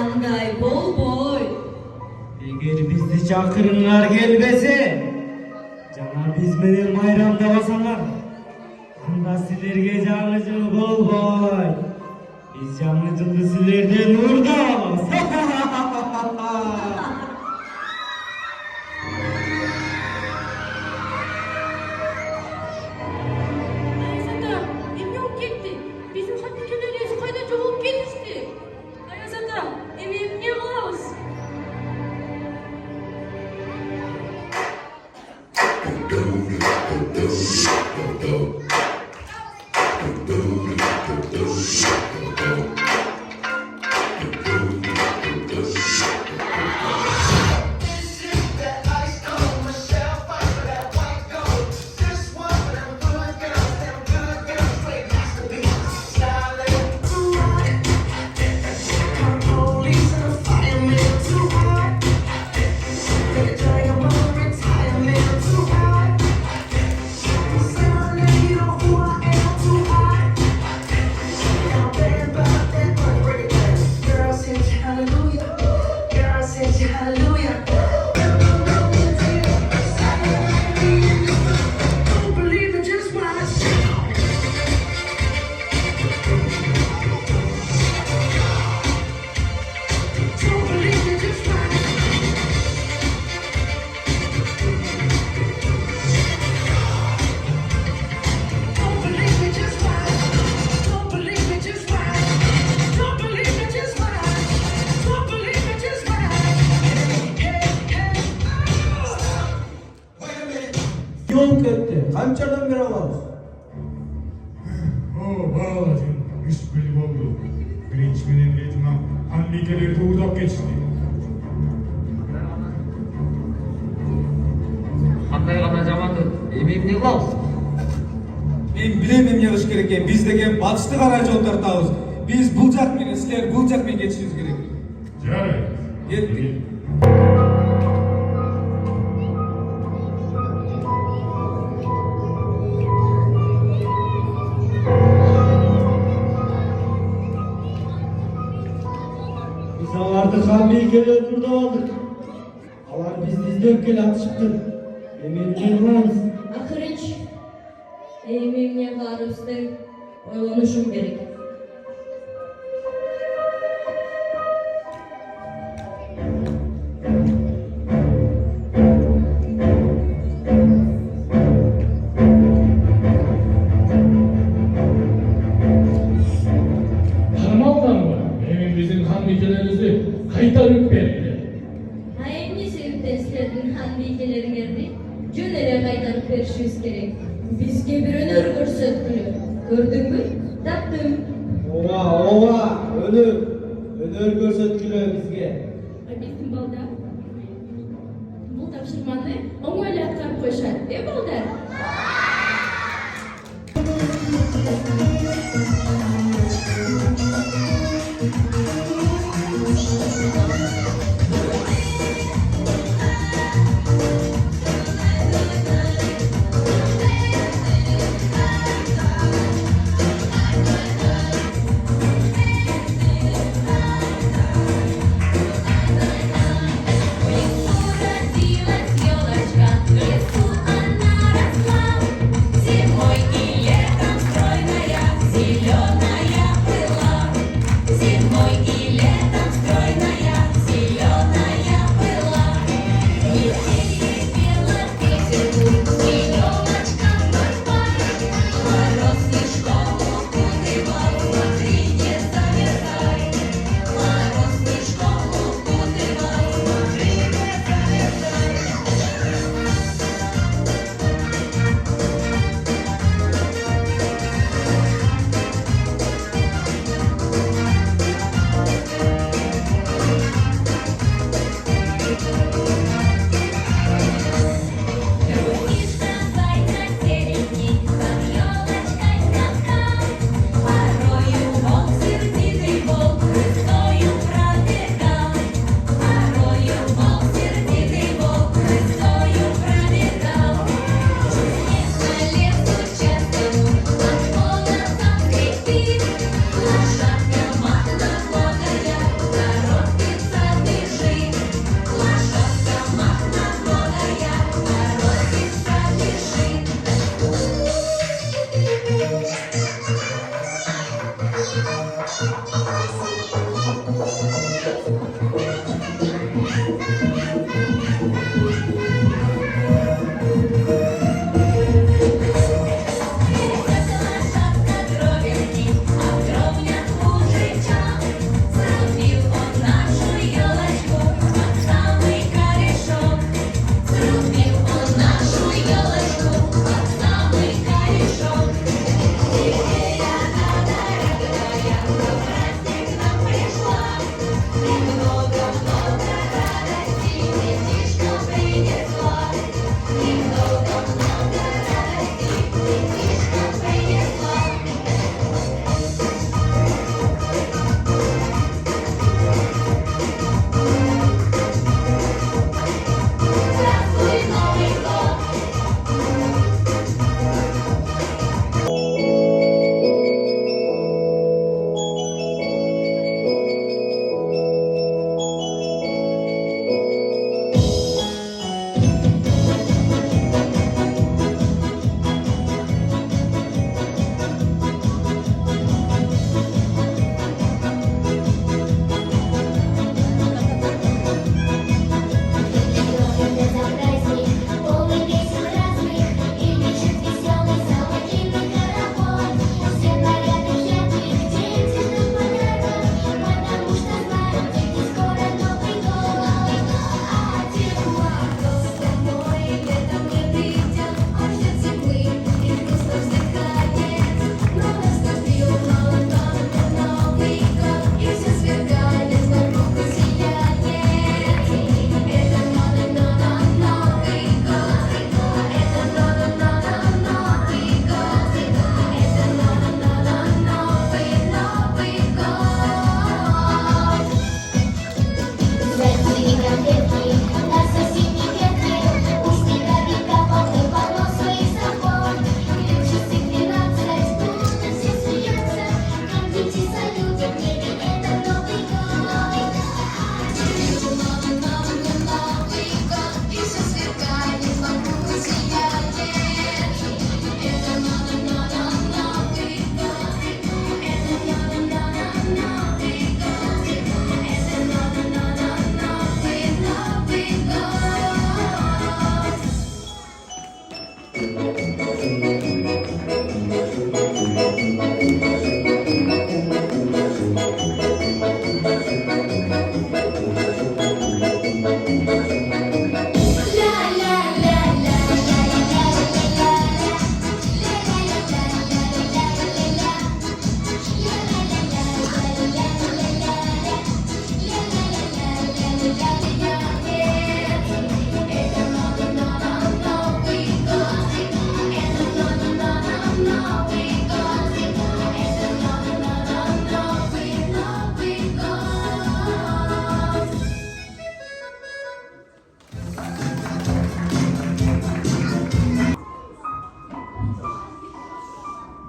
Anday bol boy. Eğer bizi çakırınlar gelbese, cana biz menen bayramda basalar. Anda sizlerge canlıcıl bol boy. Biz canlıcıldı sizlerden nurdamız. болуп кетти. Канчадан бери алабыз? Балажын, үш бөлі болды. Бірінші менен ретіма анбекелерді ұзап кетішті. Қандай ғана жаманды, емем не қылауыз? Мен билем эмне кылыш керек экен. Биз деген батышты гана жол тартабыз. Биз бул жак менен, силер бул жак менен кетишибиз керек. Жарай. Кеттик. Biz аларды хан бейкелер турда алдык. Алар бизди издеп келе атышыптыр. Эми эмне кылабыз? Ахырынч, эмне кыларыбызды ойлонушум керек. Қармалданба, менің біздің хан мекелеріңізді қайтарып берді. Ha эмне себептен силердин хан бейкелериңерди жөн эле кайтарып беришибиз керек. Бизге бир өнөр көрсөткүлө. Көрдүңбү? Таптым. Ооба, өнөр көрсөткүлө бизге. Объектің балдар. Бұл тапшырманы оңайлы атқарып қойшады, балдар? Зимой и летом стройная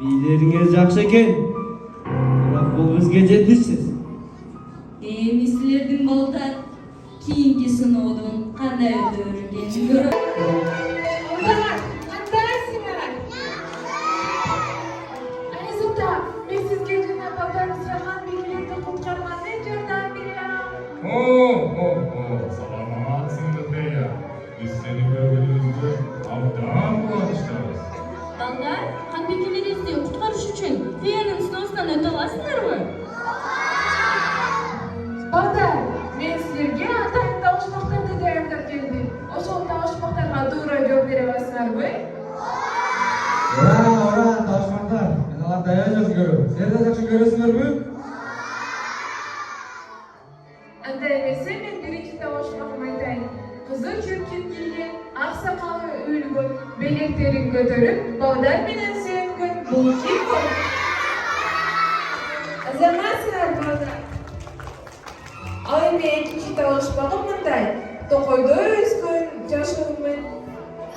Biyleriңiz жакшы экен. Бирок бул бизге жетишсиз. Эми силердин балдар кийинки сыноодон кандай өтөрүлгенин көрөт. Кандайсыңар? Айзута, мен сизге жана балдарыңызга хан бекилерди куткарганда жардам берем. Саламатсыңбы Фея. Biz seni görgөнүбүздө абдан кубанычтабыз. Балдар, хан бекелеринизди куткарыш үчүн Феянын сыноосунан өтө аласыңарбы? Балдар, мен силерге атайын табышмактарды даярдап келдим. Ошол табышмактарга туура жооп бере аласыңарбы? Ура, табышмактар. Мен аларды аябай жакшы көрөм. Силер да жакшы көрөсүңөрбү? Андай эмесе мен биринчи табышмагымды айтайын. Кызыл чөпчүн кийген, ак сакалы үйүлгөн, белектерин көтөрүп, балдар менен сүйөнгөн бул ким? Азаматсыңар балдар. Ал эми экинчи табышмагым мындай. Токойдо өскөн жашыгымын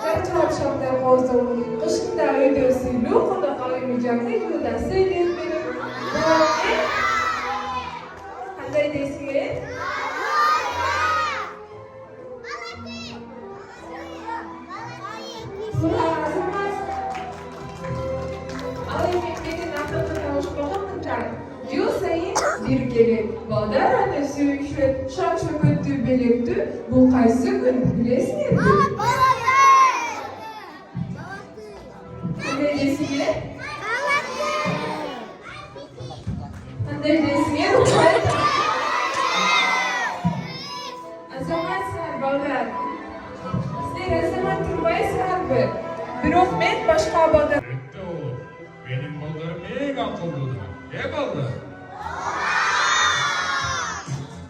чарчап шактар козобун. Кышында үйдө сыйлуу, конокко үймүжаңды жылда сыйлап берип. Кандай дейсиңер? Ура, азамат! Ал эми менин акыркы табышмагым мындай. Жыл сайын бир келет. Балдар аны сүйүшөт, шак чөкөттүү белектүү. Бул кайсы күн билесиңерби? Кандай дейсиңер? Кандай дейсиңер? Азаматсыңар балдар. Силер азамат турбайсыңарбы? Бирок мен башка балдар. Әлбетте oğlum. Benim ballarım en akıllıdır. Ballar?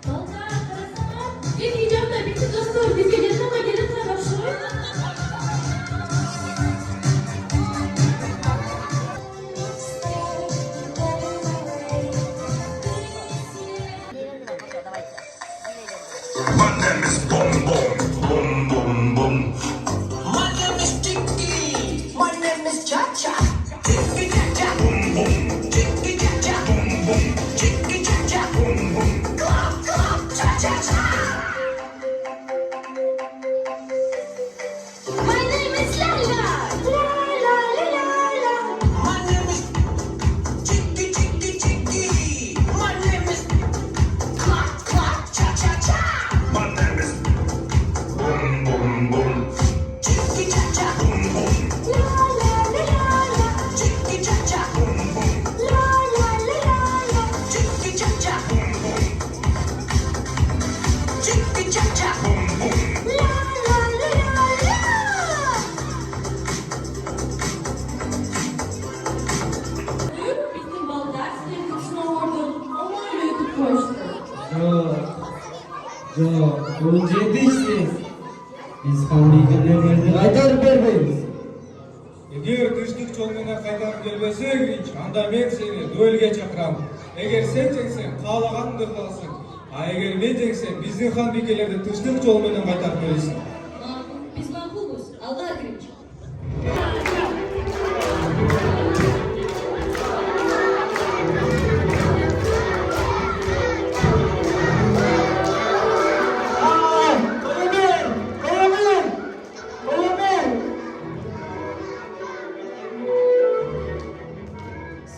Балдар, карасаңар, эки жакта бити достор бизге жардамга келип турушат. My name is Boom Boom, Boom Boom Boom. My name is Tiki. My name is Cha Cha. Tiki Cha Cha. Boom boom. Tiki Cha Cha. Boom boom. Tiki Cha Cha. Boom boom. Clap clap. Cha Cha Cha. My name is Lala. La la la la la. My name is Tiki Tiki Tiki. My name is Clap clap. Cha Cha Cha. My name is Boom Boom Boom. Tiki Cha Cha. Boom boom. La la la la la. Tiki Cha Cha. Boom boom. La la la la la. Tiki Cha Cha. Boom boom. Tiki Cha Cha. Boom boom. La la la la la. Биздин балдар силердин сыноолордон оңой өтүп коюшту. Жок, бул жетишсиз. Биз хан бийгелерди кайтарып бербейбиз. Эгер тынчтык жол менен кайтарып келбесең, анда мен сени дуэлге чакырам. Эгер сен жеңсең, каалаганыңды кыласың. А эгер мен жеңсем, биздин хан бийгелерди тынчтык жол менен кайтарып бересиң. Биз макулбуз. Алга кирчи.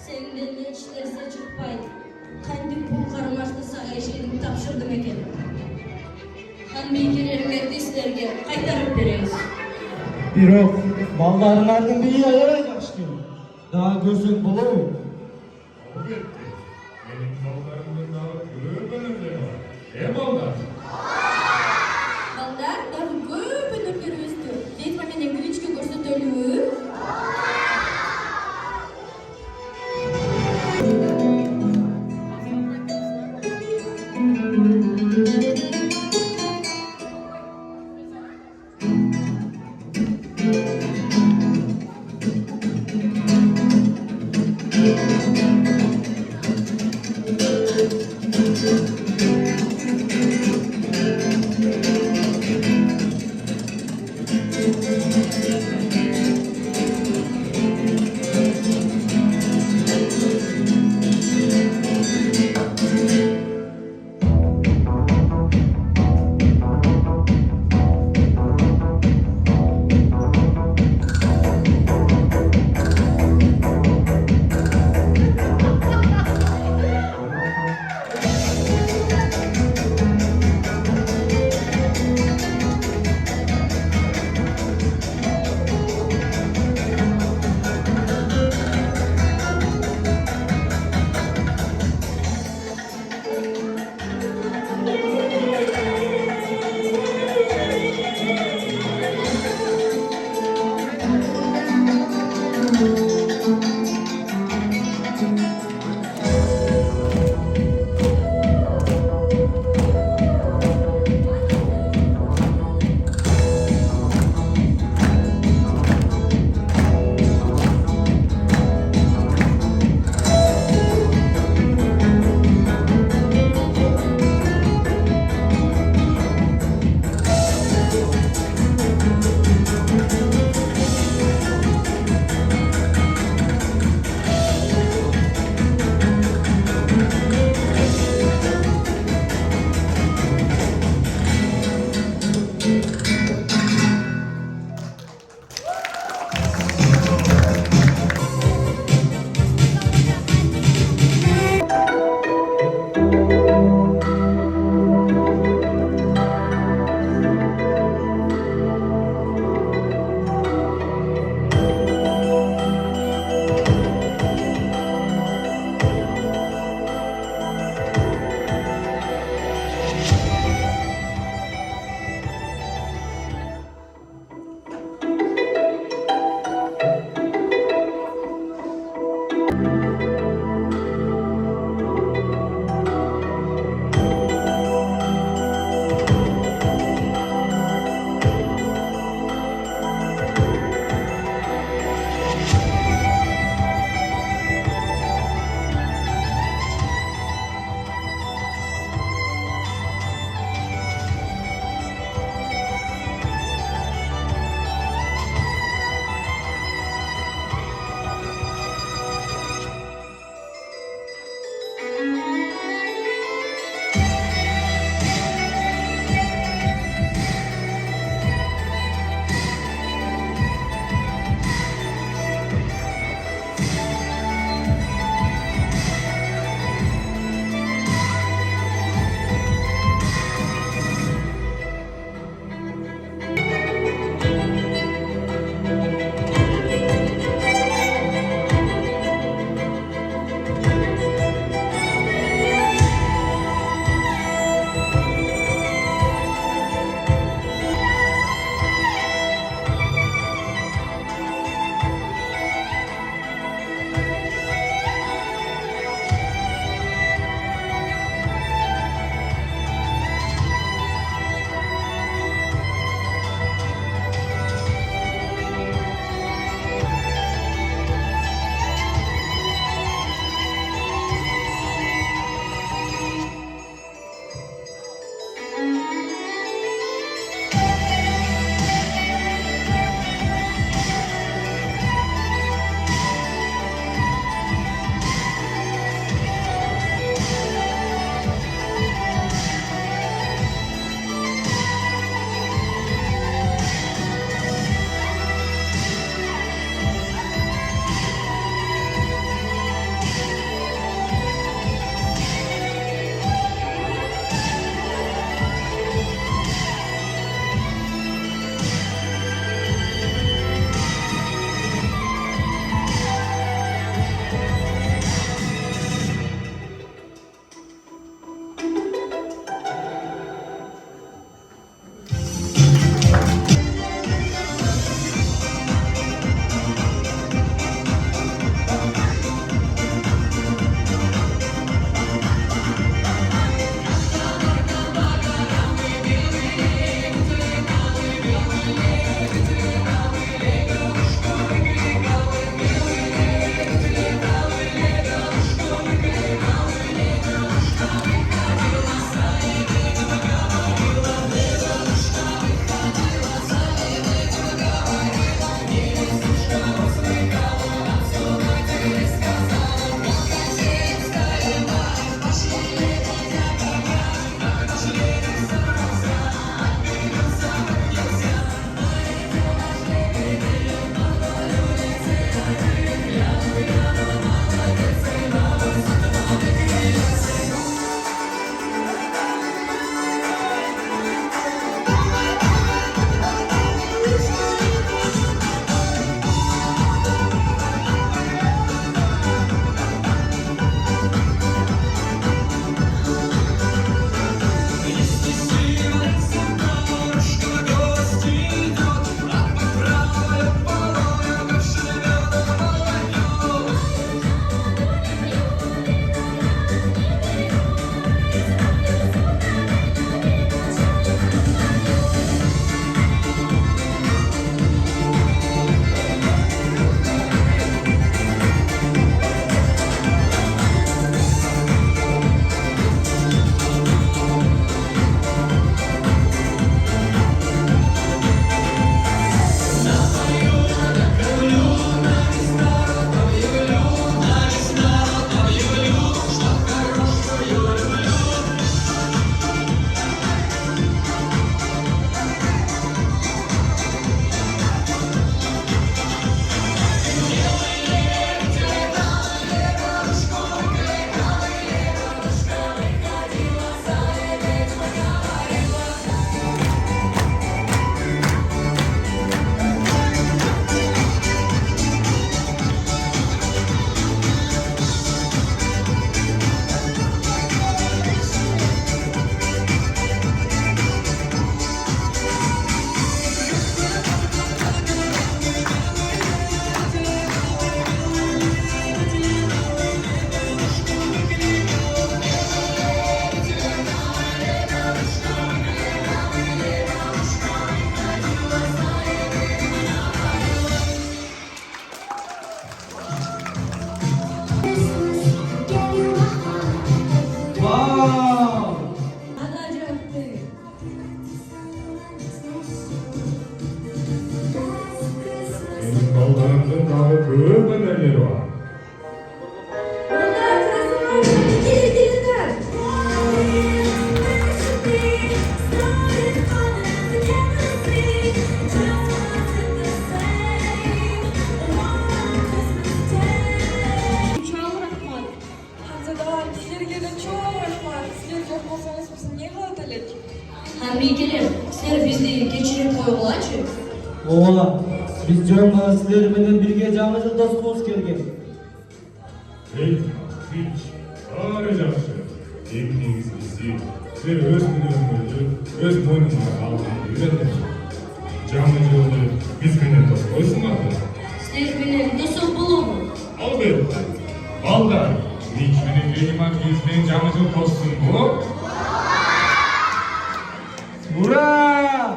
Senden hiç nerse çıkmaydı. Kendi bu karmaşlı sahişini tapşırdım eken. Han beykelerimin dizlerine kaytarıp veririz. Бирок балдарыңардын бийи аябай жакшы экен. Дагы көрсөң болобу? Elbette. Benim ballarımın daha görgөнүм var. Ballar? Балдар, дагы көп өнөктөрүбүздү Литва менен Гречке көрсөтөлүбү? балдарымдын дагы көп өнөрлөрү бар. Балдар, красавчик, келіңдер. Çok rahmat. Hanzadağım, sizlerge de çok rahmat. Sizler yok olsanız bizim ne kadar elek? Hambiykeler, sizler bizni geçirip koyulaçı. Oğlan, biz canla sizler menен birge жаңы жылда соғыс келген. Hiç, bari жақсы. Ең негізгісі, сіздер өз өнеріңізді өз мойныңызға алғанды үйреніңіз. Жаңы жылды бізбенен дос қойсыңдар. Sizler menен dostum bulun. Албетте, балдар, Рич менен Риман бізбен жаңы жыл тоссын бұл. Ура!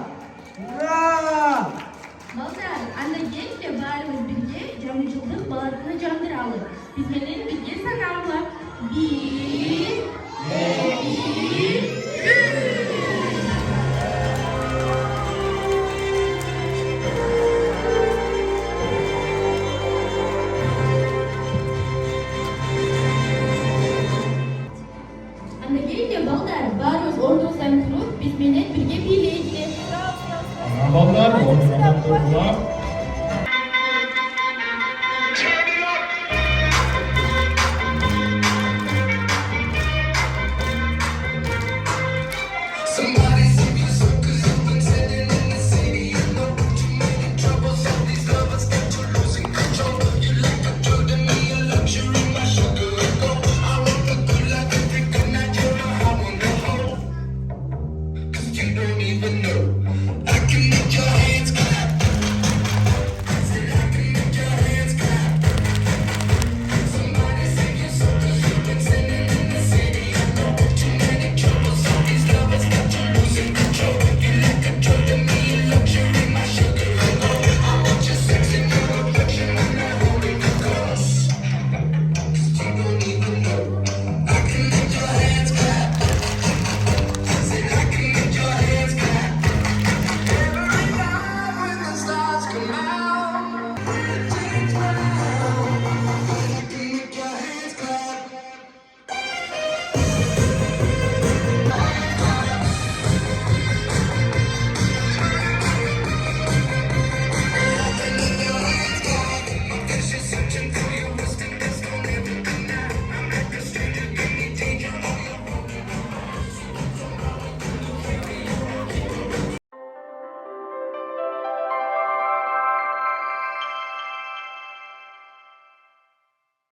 Ура! Balдар, anda gel de barımız birge canlı yıldık balarını candıralım. Biz menен birge sakallar. Bir, iki,